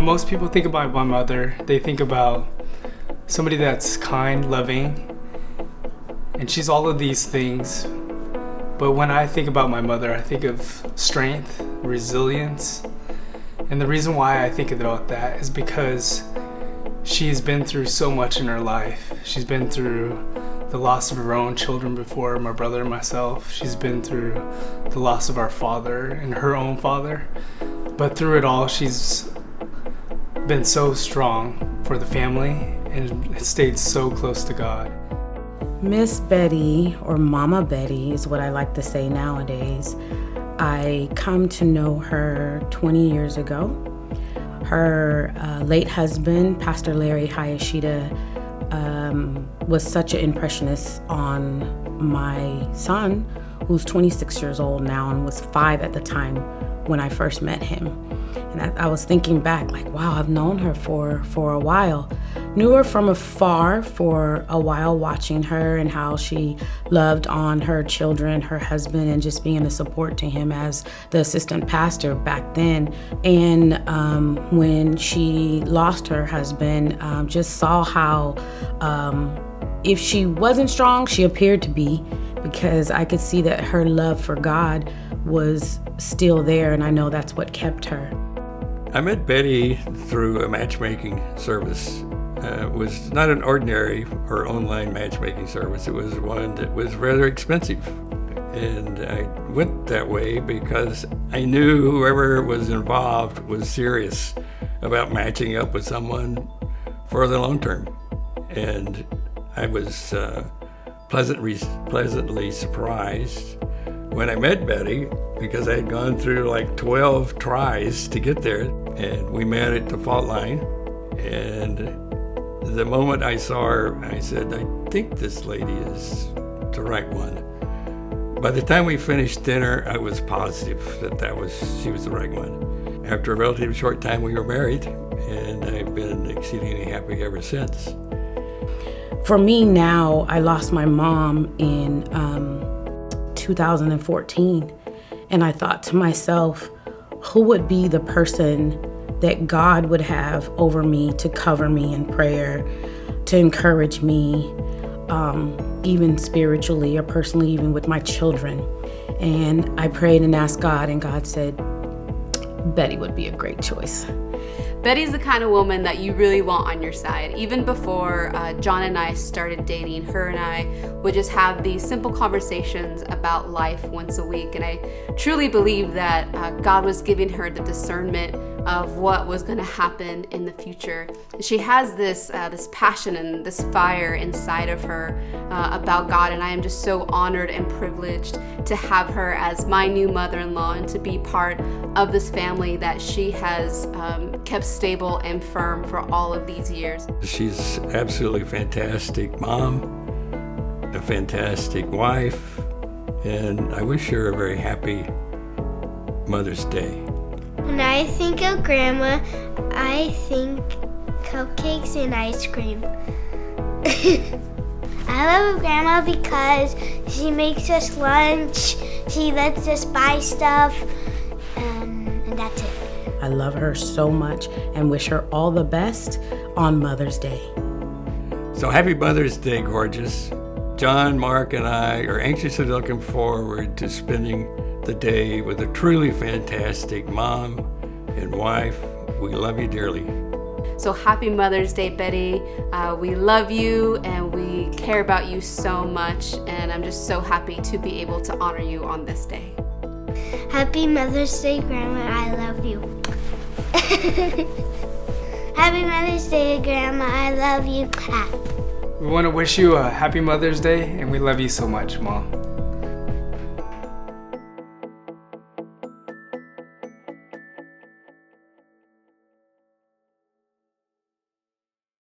most people think about my mother, they think about somebody that's kind, loving, and she's all of these things. But when I think about my mother, I think of strength, resilience. And the reason why I think about that is because she's been through so much in her life. She's been through the loss of her own children before, my brother and myself. She's been through the loss of our father and her own father. But through it all, she's been so strong for the family and stayed so close to God. Miss Bette, or Mama Bette, is what I like to say nowadays. I come to know her 20 years ago. Her late husband, Pastor Larry Hayashida, was such an impressionist on my son, who's 26 years old now and was 5 at the time when I first met him. And I was thinking back, like, wow, I've known her for a while. Knew her from afar for a while, watching her and how she loved on her children, her husband, and just being a support to him as the assistant pastor back then. And when she lost her husband, just saw how if she wasn't strong, she appeared to be, because I could see that her love for God was still there, and I know that's what kept her. I met Bette through a matchmaking service. It was not an ordinary or online matchmaking service. It was one that was rather expensive. And I went that way because I knew whoever was involved was serious about matching up with someone for the long term. And I was pleasantly surprised when I met Bette, because I had gone through like 12 tries to get there. And we met at the fault line. And the moment I saw her, I said, I think this lady is the right one. By the time we finished dinner, I was positive that she was the right one. After a relatively short time, we were married, and I've been exceedingly happy ever since. For me now, I lost my mom in 2014, and I thought to myself, who would be the person that God would have over me to cover me in prayer, to encourage me, even spiritually or personally, even with my children. And I prayed and asked God, and God said, Bette would be a great choice. Bette's the kind of woman that you really want on your side. Even before John and I started dating, her and I would just have these simple conversations about life once a week. And I truly believe that God was giving her the discernment of what was going to happen in the future. She has this passion and this fire inside of her about God, and I am just so honored and privileged to have her as my new mother-in-law and to be part of this family that she has kept stable and firm for all of these years. She's absolutely fantastic mom, a fantastic wife, and I wish her a very happy Mother's Day. When I think of Grandma, I think cupcakes and ice cream. I love Grandma because she makes us lunch, she lets us buy stuff, and that's it. I love her so much and wish her all the best on Mother's Day. So happy Mother's Day, gorgeous. John, Mark, and I are anxiously looking forward to spending the day with a truly fantastic mom and wife. We love you dearly. So happy Mother's Day, Bette. We love you and we care about you so much, and I'm just so happy to be able to honor you on this day. Happy Mother's Day, Grandma. I love you. Happy Mother's Day, Grandma. I love you. We want to wish you a happy Mother's Day, and we love you so much, Mom.